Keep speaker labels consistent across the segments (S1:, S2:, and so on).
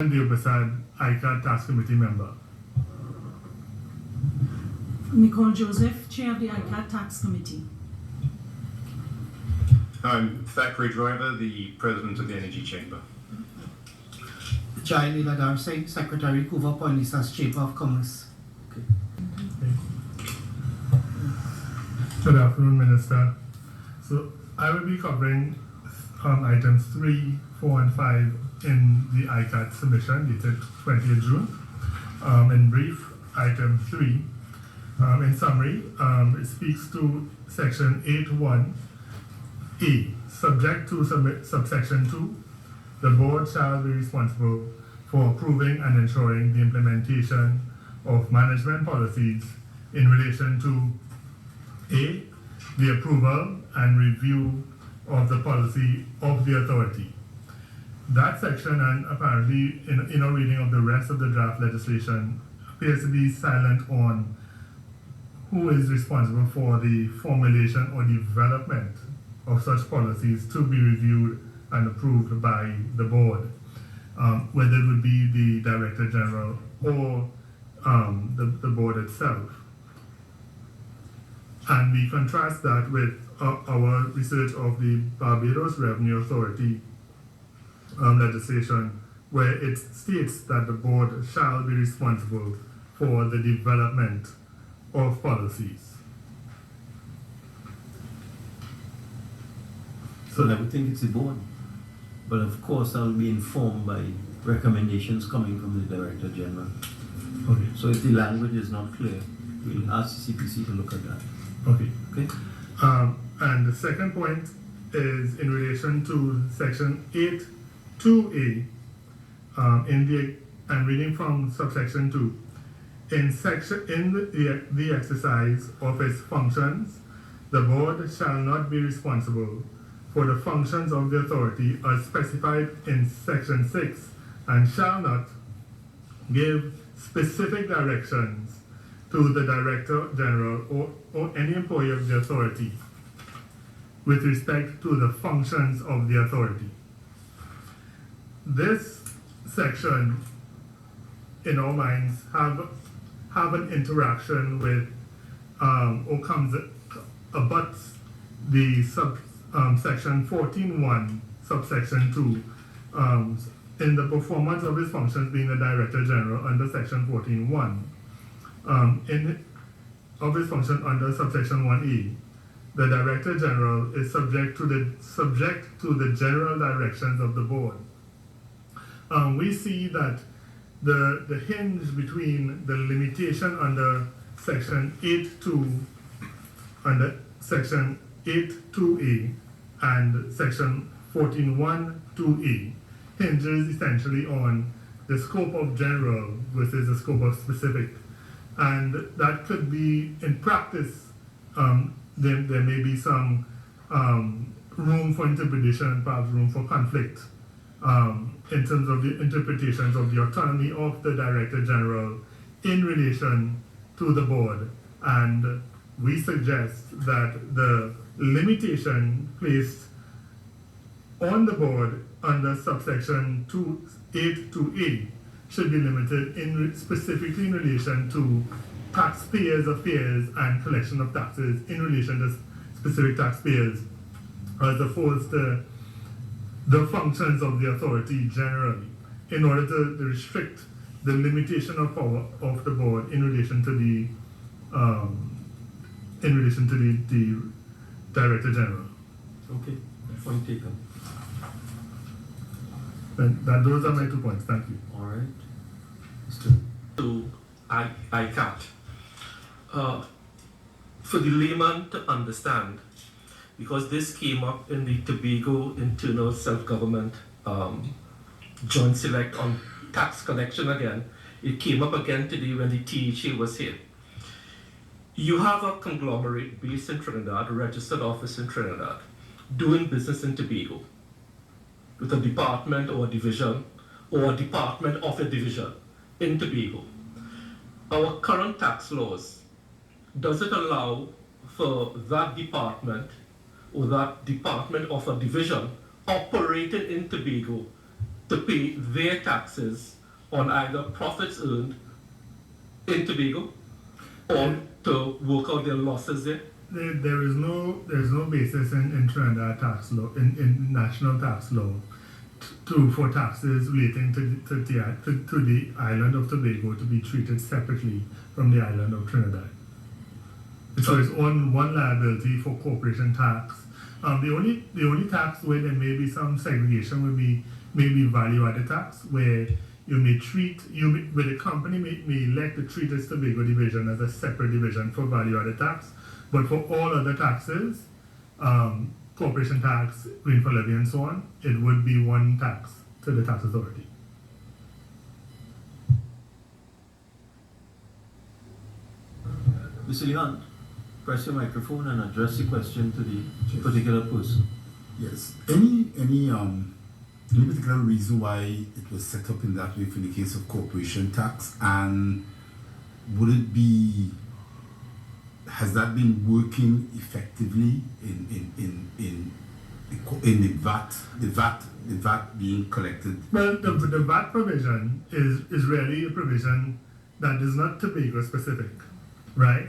S1: Deopersad, ICAT Task Committee member.
S2: Nicole Joseph, Chair of the ICAT Tax Committee.
S3: I'm Thackeray Driver, the President of the Energy Chamber.
S4: Jai Leela Secretary, Couva Poinisas Chamber of Commerce.
S1: Okay. Good afternoon, Minister. So I will be covering items 3, 4, and 5 in the ICAT submission dated 20th June. In brief, item 3, in summary, it speaks to section 8.1a. Subject to subsection 2, the board shall be responsible for approving and ensuring the implementation of management policies in relation to A, the approval and review of the policy of the authority. That section, and apparently in a reading of the rest of the draft legislation, appears to be silent on who is responsible for the formulation or development of such policies to be reviewed and approved by the board, whether it would be the Director General or the board itself. And we contrast that with our research of the Barbados Revenue Authority legislation, where it states that the board shall be responsible for the development of policies.
S5: So I would think it's the board, but of course I'll be informed by recommendations coming from the Director General.
S1: Okay.
S5: So if the language is not clear, we'll ask the CPC to look at that.
S1: Okay.
S5: Okay.
S1: And the second point is in relation to section 8.2a. I'm reading from subsection 2. In the exercise of its functions, the board shall not be responsible for the functions of the authority as specified in section 6 and shall not give specific directions to the Director General or any employee of the authority with respect to the functions of the authority. This section, in our minds, have an interaction with or comes abuts the section 14.1 subsection 2 in the performance of his functions being the Director General under section 14.1. Of his function under subsection 1e, the Director General is subject to the general directions of the board. We see that the hinge between the limitation under section 8.2a and section 14.1.2a hinges essentially on the scope of general versus the scope of specific. And that could be, in practice, there may be some room for interpretation, perhaps room for conflict in terms of the interpretations of the autonomy of the Director General in relation to the board. And we suggest that the limitation placed on the board under subsection 8.2a should be limited specifically in relation to taxpayers' affairs and collection of taxes in relation to specific taxpayers, as opposed to the functions of the authority generally, in order to restrict the limitation of power of the board in relation to the Director General.
S5: Okay, point taken.
S1: Those are my 2 points. Thank you.
S5: All right.
S6: To ICAT. For the layman to understand, because this came up in the Tobago Internal Self-Government Joint Select on tax collection again. It came up again today when the THA was here. You have a conglomerate based in Trinidad, a registered office in Trinidad, doing business in Tobago with a department or a division or a department of a division in Tobago. Our current tax laws, does it allow for that department or that department of a division operated in Tobago to pay their taxes on either profits earned in Tobago or to work out their losses there?
S1: There's no basis in Trinidad tax law, in national tax law, for taxes relating to the island of Tobago to be treated separately from the island of Trinidad. So it's on one liability for corporation tax. The only tax where there may be some segregation would be maybe value-added tax, where where the company may elect to treat its Tobago division as a separate division for value-added tax, but for all other taxes, corporation tax, rainfall levy, and so on, it would be one tax to the tax authority.
S5: Mr. Leon, press your microphone and address the question to the particular person.
S7: Yes. Any particular reason why it was set up in that way for the case of corporation tax, and would it be, has that been working effectively in the VAT being collected?
S1: Well, the VAT provision is really a provision that is not Tobago specific, right?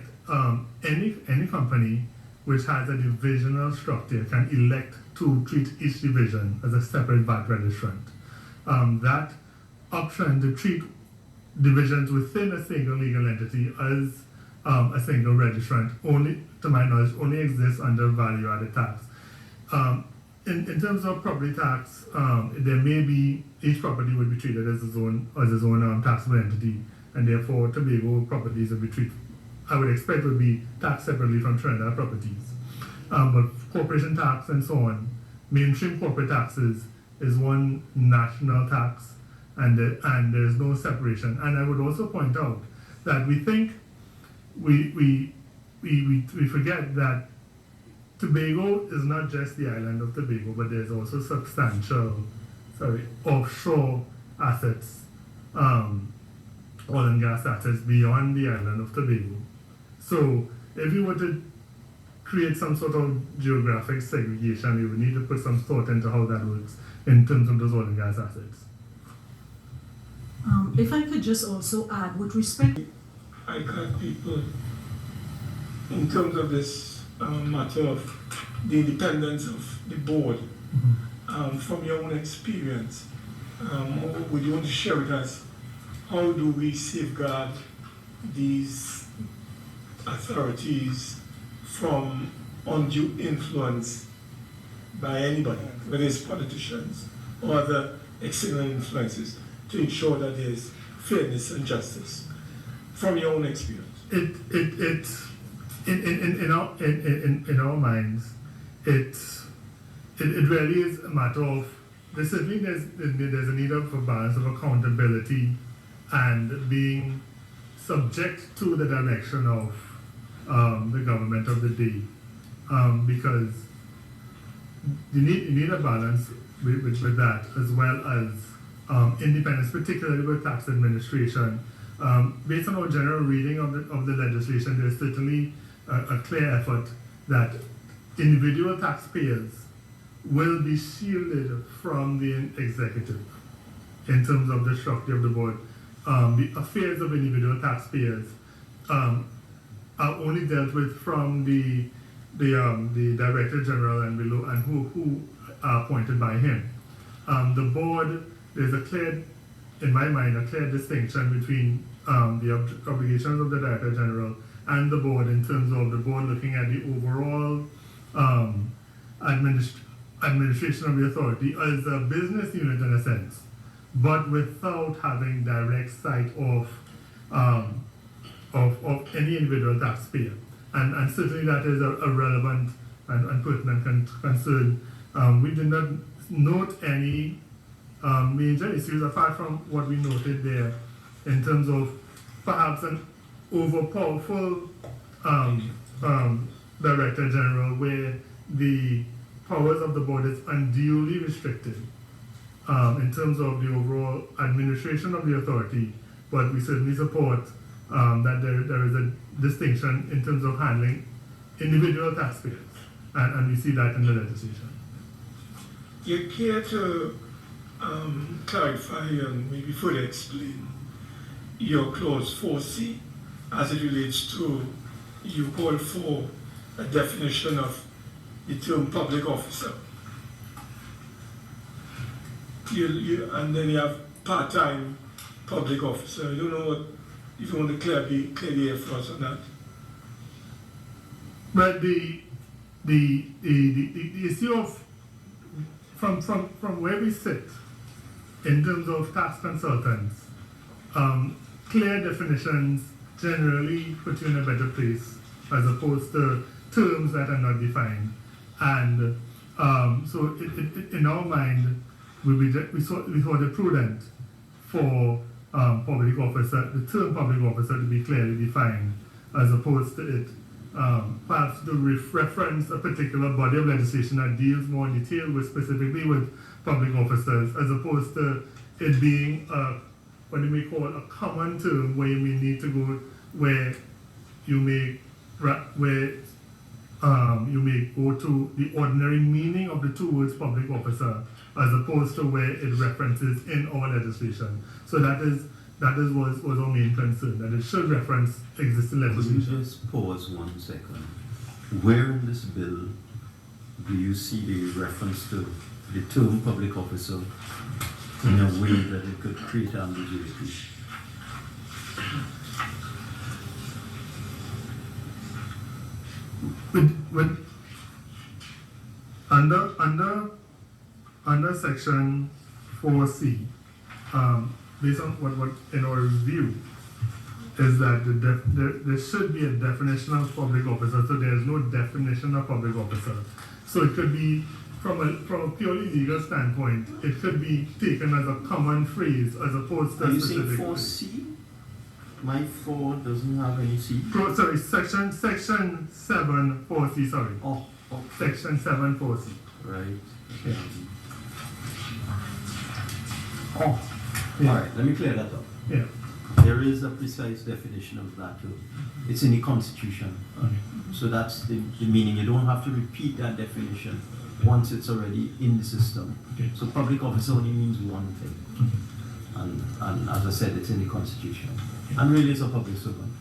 S1: Any company which has a divisional structure can elect to treat each division as a separate VAT registrant. That option to treat divisions within a single legal entity as a single registrant only, to my knowledge, only exists under value-added tax. In terms of property tax, there may be, each property would be treated as its own taxable entity, and therefore Tobago properties would be treated, I would expect, would be taxed separately from Trinidad properties. But corporation tax and so on, mainstream corporate taxes is one national tax, and there's no separation. And I would also point out that we think we forget that Tobago is not just the island of Tobago, but there's also substantial, offshore assets, oil and gas assets beyond the island of Tobago. So if you were to create some sort of geographic segregation, we would need to put some thought into how that works in terms of those oil and gas assets.
S2: If I could just also add, with respect,
S8: I got people in terms of this matter of the independence of the board. From your own experience, would you want to share with us how do we safeguard these authorities from undue influence by anybody, whether it's politicians or other external influences, to ensure that there's fairness and justice, from your own experience? In our minds, it really is a matter of, certainly there's a need for a balance of accountability and being subject to the direction of the government of the day, because you need a balance with that, as well as independence, particularly with tax administration. Based on our general reading of the legislation, there's certainly a clear effort that individual taxpayers will be shielded from the executive in terms of the structure of the board. The affairs of individual taxpayers are only dealt with from the Director General and below, and who are appointed by him. The board, there's in my mind, a clear distinction between the obligations of the Director General and the board, in terms of the board looking at the overall administration of the authority as a business unit in a sense, but without having direct sight of any individual taxpayer. And certainly that is a relevant and pertinent concern. We did not note any major issues apart from what we noted there in terms of perhaps an overpowerful Director General, where the powers of the board is unduly restricted in terms of the overall administration of the authority. But we certainly support that there is a distinction in terms of handling individual taxpayers, and we see that in the legislation. You care to
S9: clarify and maybe further explain your clause 4C as it relates to you call for a definition of the term public officer. And then you have part-time public officer. I don't know what, if you want to clear the air for us on that.
S8: But the issue of from where we sit in terms of tax consultants, clear definitions generally put you in a better place as opposed to terms that are not defined. And so in our mind, we thought it prudent for public officer, the term public officer, to be clearly defined, as opposed to it perhaps to reference a particular body of legislation that deals more in detail specifically with public officers, as opposed to it being what you may call a common term where you may need to go where you may go to the ordinary meaning of the two words public officer, as opposed to where it references in our legislation. So that was our main concern, that it should reference existing
S5: Could
S8: legislation.
S5: you just pause 1 second? Where in this bill do you see the reference to the term public officer in a way that it could create ambiguity?
S8: With under section 4C, based on what in our review is that there should be a definition of public officer. So there is no definition of public officer. So it could be from a purely legal standpoint, it could be taken as a common phrase as opposed to
S5: Are
S8: a
S5: you saying
S8: specific.
S5: 4C? My 4 doesn't have any C.
S8: Sorry, section 7 4C. Sorry,
S5: Oh, okay.
S8: section 7 4C.
S5: Right.
S8: Yeah.
S5: Oh,
S8: Yeah.
S5: all right. Let me clear that up.
S8: Yeah.
S5: There is a precise definition of that too. It's in the Constitution.
S8: Okay.
S5: So that's the meaning. You don't have to repeat that definition once it's already in the system.
S8: Okay.
S5: So public officer only means one thing. And as I said, it's in the Constitution. And really it's a public servant.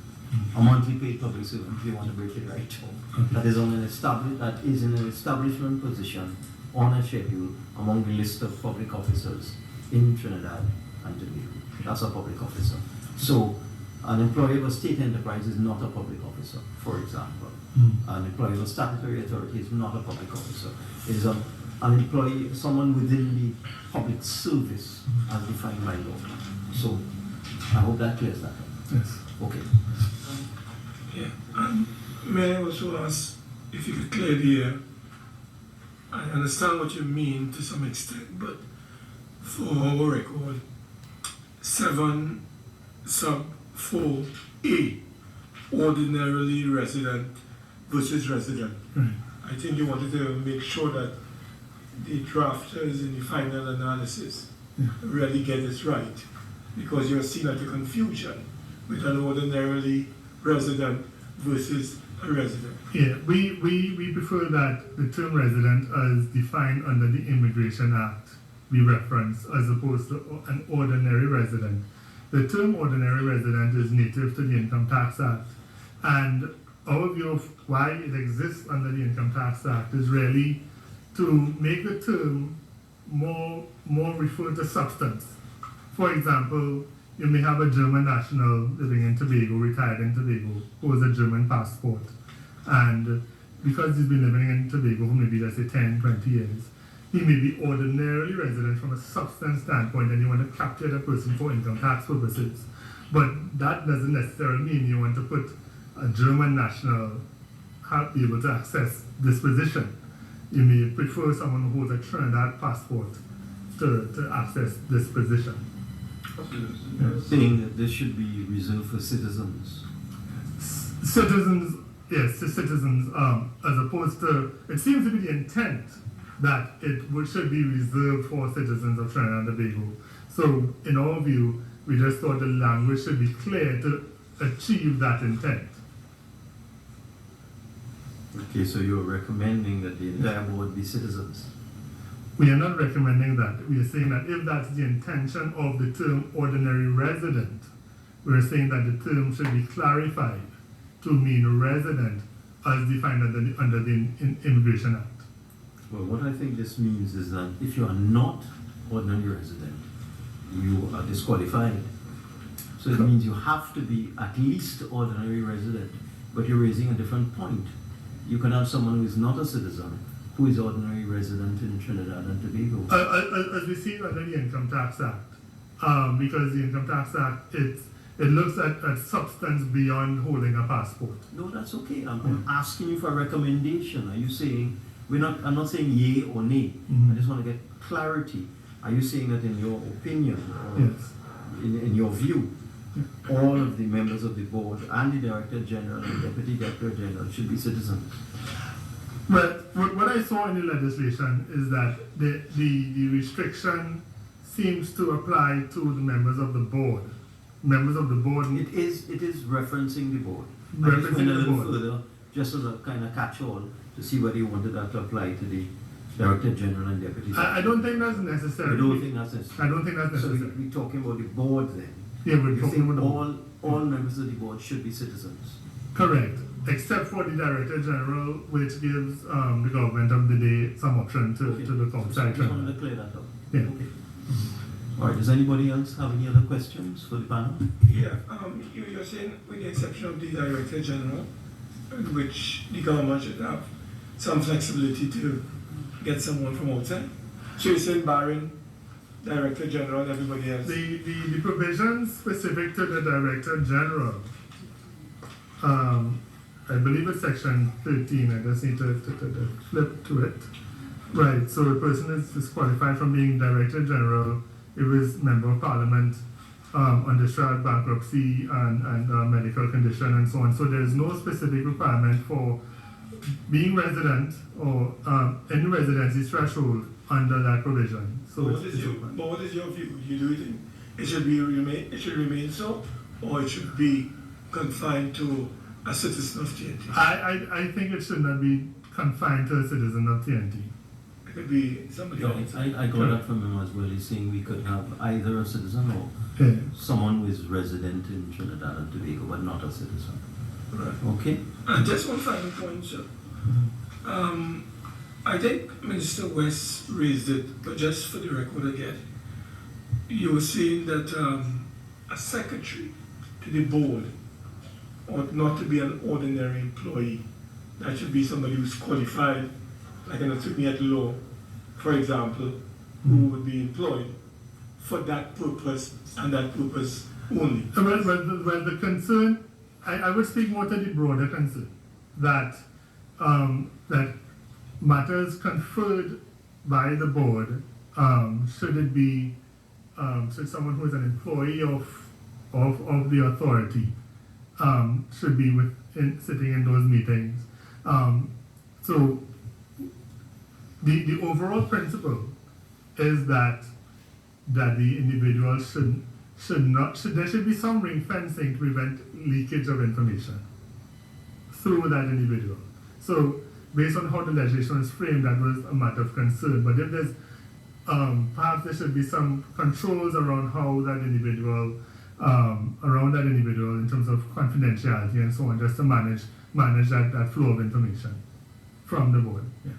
S5: A monthly paid public servant, if you want to break it right down. That is in an establishment position on a schedule among the list of public officers in Trinidad and Tobago. That's a public officer. So an employee of a state enterprise is not a public officer, for example. An employee of a statutory authority is not a public officer. It is an employee, someone within the public service as defined by law. So I hope that clears that up.
S8: Yes.
S5: Okay.
S9: Yeah. And may I also ask if you could clear the air? I understand what you mean to some extent, but for our record, 7 sub 4A, ordinarily resident versus resident.
S8: Right.
S9: I think you wanted to make sure that the drafters in the final analysis really get this right, because you're seeing at the confusion with an ordinarily resident versus a resident.
S8: Yeah, we prefer that the term resident as defined under the Immigration Act be referenced as opposed to an ordinary resident. The term ordinary resident is native to the Income Tax Act, and our view of why it exists under the Income Tax Act is really to make the term more refer to substance. For example, you may have a German national living in Tobago, retired in Tobago, who has a German passport. And because he's been living in Tobago for maybe, let's say, 10, 20 years, he may be ordinarily resident from a substance standpoint, and you want to capture the person for income tax purposes. But that doesn't necessarily mean you want to put a German national be able to access this position. You may prefer someone who holds a Trinidad passport to access this position.
S5: Saying that this should be reserved for citizens.
S8: Citizens, yes, to citizens, as opposed to, it seems to be the intent that should be reserved for citizens of Trinidad and Tobago. So, in our view, we just thought the language should be clear to achieve that intent.
S5: Okay, so you're recommending that the entire board be citizens?
S8: We are not recommending that. We are saying that if that's the intention of the term ordinary resident, we're saying that the term should be clarified to mean resident as defined under the Immigration Act.
S5: Well, what I think this means is that if you are not ordinary resident, you are disqualified. So it means you have to be at least ordinary resident, but you're raising a different point. You can have someone who is not a citizen, who is ordinary resident in Trinidad and Tobago.
S8: As we see under the Income Tax Act, because the Income Tax Act, it looks at substance beyond holding a passport.
S5: No, that's okay. I'm asking you for a recommendation. Are you saying, I'm not saying yay or nay. I just want to get clarity. Are you saying that in your opinion, or
S8: Yes.
S5: in your view, all of the members of the board and the Director General and Deputy Director General should be citizens?
S8: Well, what I saw in the legislation is that the restriction seems to apply to the members of the board. Members of the board.
S5: It is referencing the board. I just
S8: Referencing
S5: went a
S8: the
S5: little
S8: board.
S5: further, just as a kind of catch-all, to see whether you wanted that to apply to the Director General and Deputy Director.
S8: I don't think that's necessary.
S5: I don't think that's necessary.
S8: I don't think that's
S5: So
S8: necessary.
S5: we're talking about the board then.
S8: Yeah, we're
S5: You
S8: talking
S5: think
S8: about the board.
S5: all members of the board should be citizens?
S8: Correct, except for the Director General, which gives the government of the day some option to look
S5: So I
S8: outside.
S5: just wanted to clear that up.
S8: Yeah.
S5: Okay. All right, does anybody else have any other questions for the panel?
S9: Yeah, you're saying with the exception of the Director General, in which the government should have some flexibility to get someone from outside. So you're saying barring Director General and everybody else?
S8: The provisions specific to the Director General, I believe it's section 13, I just need to flip to it. Right, so a person is disqualified from being Director General if is Member of Parliament, undischarged bankruptcy and medical condition and so on. So there's no specific requirement for being resident or any residency threshold under that provision. So
S9: But what is your view? You do think it should remain so, or it should be confined to a citizen of TNT?
S8: I think it should not be confined to a citizen of TNT.
S9: It could be somebody
S5: No,
S9: else.
S5: I got that from him as well. He's saying we could have either a citizen or
S8: Yeah.
S5: someone who is resident in Trinidad and Tobago but not a citizen.
S9: Right.
S5: Okay?
S9: And just one final point, sir. I think Minister West raised it, but just for the record again, you were saying that a secretary to the board ought not to be an ordinary employee. That should be somebody who's qualified, like an attorney at law, for example, who would be employed for that purpose and that purpose only.
S8: Well, the concern, I would speak more to the broader concern that that matters conferred by the board, should someone who is an employee of the authority should be sitting in those meetings. So the overall principle is that the individual there should be some ring fencing to prevent leakage of information through that individual. So based on how the legislation is framed, that was a matter of concern. But if there's perhaps there should be some controls around how that individual in terms of confidentiality and so on, just to manage that flow of information from the board. Yeah.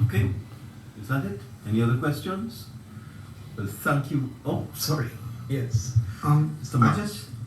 S5: Okay. Is that it? Any other questions? Well, thank you. Oh, sorry.
S4: Yes.
S5: Mr.
S4: I
S5: Mark.
S4: just